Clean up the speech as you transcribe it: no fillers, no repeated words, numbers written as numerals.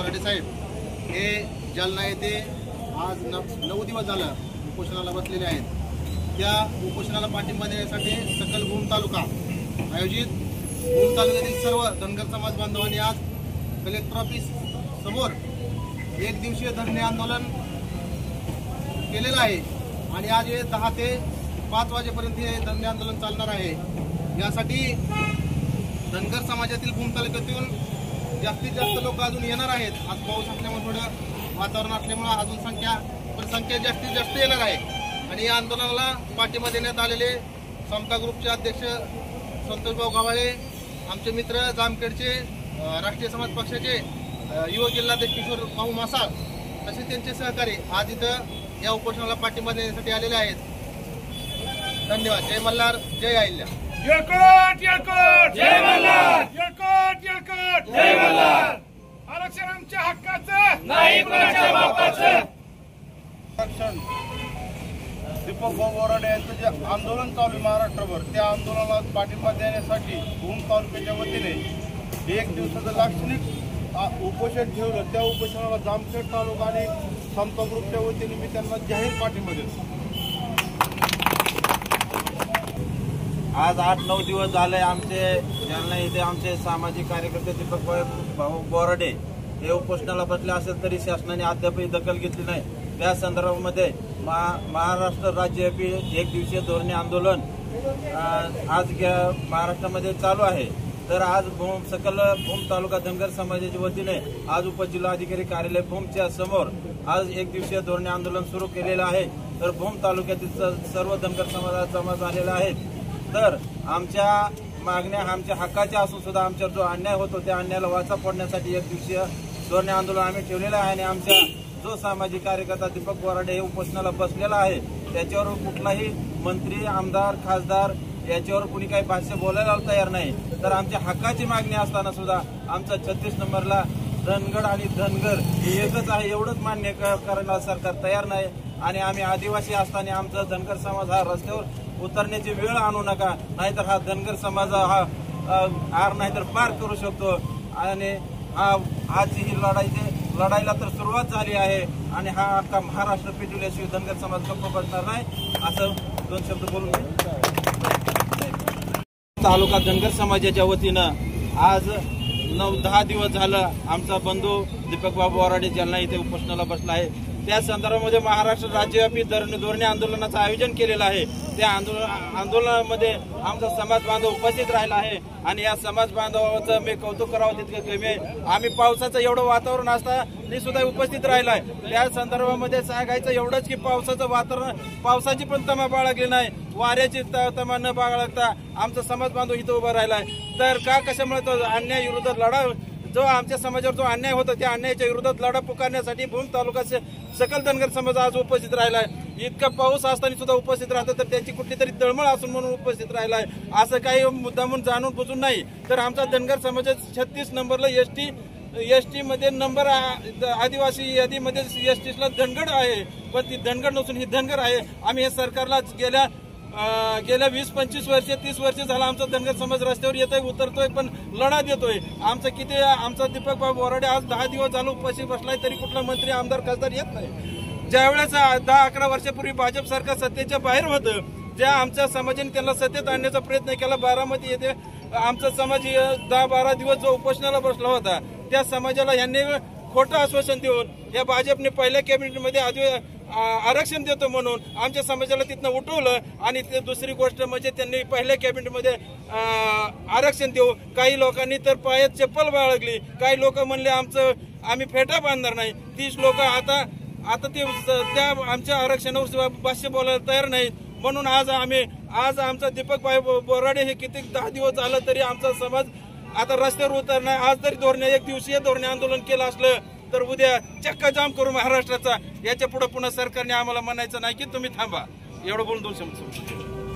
बोराडे साहेब हे जालना येथे आज 9 दिवस झालं उपोषणाला बसलेले आहेत। त्या उपोषणाला पाठिंबा देण्यासाठी सकल भूम तालुका आयोजित भूम तालुक्यातील सर्व धनगर समाज बांधवांनी आज कलेक्टर ऑफिस समोर एक दिवसीय धरणे आंदोलन केलेलं आहे आणि आज हे 10 ते 5 वाजेपर्यंत हे धरणे आंदोलन चालणार आहे। यासाठी धनगर समाजातील भूम तालुक्यातून जास्तीत जास्त लोक अजून येणार आहेत। आज पाऊस असल्यामुळे थोडं वातावरण असल्यामुळे अजून संख्या जास्तीत जास्त येणार आहे आणि या आंदोलनाला पाठिंबा देण्यात आलेले समता ग्रुपचे अध्यक्ष संतोषभाऊ गव्हाळे, आमचे मित्र जामखेडचे राष्ट्रीय समाज पक्षाचे युवा जिल्हाध्यक्ष किशोर भाऊ मासाळ तसेच त्यांचे सहकारी आज इथं या उपोषणाला पाठिंबा देण्यासाठी आलेले आहेत। धन्यवाद। जय मल्हार, जय अहिल्या। येळकोट येळकोट जय मल्हार, येळकोट येळकोट जय मल्हार। आरक्षण आमच्या हक्काचं नाही कोणाच्या बापाचं। दीपक भाऊ बोराडे यांचं जे आंदोलन चालू आहे महाराष्ट्रभर, त्या आंदोलनाला पाठिंबा देण्यासाठी भूम तालुक्याच्या वतीने 1 दिवसाचं लाक्षणिक उपोषण ठेवलं। त्या उपोषणाला जामखेड तालुका आणि समता ग्रुपच्या वतीने मी त्यांना जाहीर पाठिंबा देतो। आज 8-9 दिवस झाले आमचे जालना येथे आमचे सामाजिक कार्यकर्ते दीपक भाऊ बोराडे हे उपोषणाला बसले असेल तरी शासनाने अद्यापही दखल घेतली नाही। त्या संदर्भामध्ये महाराष्ट्र राज्यव्यापी 1 दिवसीय धोरणे आंदोलन आज महाराष्ट्रामध्ये चालू आहे। तर आज सकल भूम तालुका धनगर समाजाच्या वतीने आज उपजिल्हाधिकारी कार्यालय भूमच्या समोर आज 1 दिवसीय धोरणे आंदोलन सुरू केलेलं आहे। तर भूम तालुक्यातील सर्व धनगर समाजाचा जमा झालेला आहे। तर आमच्या मागण्या आमच्या हक्काच्या असून सुद्धा आमच्यावर जो अन्याय होतो त्या अन्यायाला वाचा फोडण्यासाठी 1 दिवसीय धोरणे आंदोलन आम्ही ठेवलेलं आहे आणि आमच्या जो सामाजिक कार्यकर्ता दीपक बोराडे हे उपोषणाला बसलेला आहे त्याच्यावर कुठलाही मंत्री, आमदार, खासदार याच्यावर कुणी काही भाष्य बोलायला तयार नाही। तर आमच्या हक्काची मागणी असताना सुद्धा आमचा 36 नंबरला धनगड आणि धनगर हे एकच आहे एवढंच मान्य करायला सरकार तयार नाही आणि आम्ही आदिवासी असताना आमचा धनगर समाज हा रस्त्यावर उतरण्याची वेळ आणू नका, नाहीतर हा धनगर समाज हा आर नाहीतर पार करू शकतो आणि आजची ही लढाईला तर सुरुवात झाली आहे आणि हा अख्खा महाराष्ट्र पेटवल्याशिवाय धनगर समाज गप्प बसणार नाही असं 2 शब्द बोलून तालुका धनगर समाजाच्या वतीनं आज 9-10 दिवस झालं आमचा बंधू दीपक भाऊ बोराडे जालना इथे उपोषणाला बसला आहे। त्या संदर्भामध्ये महाराष्ट्र राज्यव्यापी धोरणे आंदोलनाचं आयोजन केलेलं आहे। त्या आंदोलनामध्ये आमचा समाज बांधव उपस्थित राहिला आहे आणि या समाज बांधवाचं मी कौतुक करावं तितकं कमी आहे। आम्ही पावसाचं एवढं वातावरण असताना सुद्धा उपस्थित राहिला आहे। त्या संदर्भामध्ये सांगायचं एवढंच की पावसाचं वातावरण, पावसाची पण तमा बाळगली नाही, वाऱ्याची तमा न बाळगता आमचा समाज बांधव इथं उभा राहिला आहे। तर का कशामुळे तो अन्याय विरोधात लढा जो आमच्या समाजावर जो अन्याय होता त्या अन्यायाच्या विरोधात लढा पुकारण्यासाठी भूम तालुक्याचे सकल धनगर समाज आज उपस्थित राहिला आहे। इतका पाऊस असताना सुद्धा उपस्थित राहतं तर त्याची कुठली तरी तळमळ असून म्हणून उपस्थित राहिला आहे, असं काही मुद्दामून जाणून बुजून नाही। तर आमचा धनगर समाज 36 नंबरला एसटी मध्ये नंबर आदिवासी यादीमध्ये एसटीला धनगड आहे, पण ती धनगड नसून ही धनगर आहे। आम्ही हे सरकारला गेल्या 20-25 वर्ष 30 वर्ष झाला आमचा धनगर समाज रस्त्यावर येतोय, उतरतोय, पण लढा देतोय। आमचा दीपक भाऊ बोराडे आज 10 दिवस झालं उपाशी बसलाय तरी कुठला मंत्री, आमदार, खासदार येत नाही। ज्यावेळेस 10-11 वर्षापूर्वी भाजप सरकार सत्तेच्या बाहेर होतं, ज्या आमच्या समाजाने त्यांना सत्तेत आणण्याचा प्रयत्न केला, बारामती येथे आमचा समाज 10-12 दिवस जो उपोषणाला बसला होता त्या समाजाला यांनी खोटं आश्वासन देऊन या भाजपने पहिल्या कॅबिनेटमध्ये आरक्षण देतो म्हणून आमच्या समाजाला तिथनं उठवलं आणि ते दुसरी गोष्ट म्हणजे त्यांनी पहिल्या कॅबिनेटमध्ये आरक्षण देऊ, काही लोकांनी तर पायात चप्पल बाळगली, काही लोक म्हणले आम्ही फेटा बांधणार नाही। 30 लोक आता ते त्या आमच्या आरक्षणावर भाष्य बोलायला तयार नाहीत। म्हणून आज आमचा दीपक भाऊ बोराडे हे किती 10 दिवस झालं तरी आमचा समाज आता रस्त्यावर उतरणार। आज जरी 1 दिवसीय धोरणे आंदोलन केलं असलं तर उद्या चक्का जाम करू महाराष्ट्राचा। याच्या पुढे पुन्हा सरकारने आम्हाला म्हणायचं नाही की तुम्ही थांबा। एवढं बोलून 2 शब्द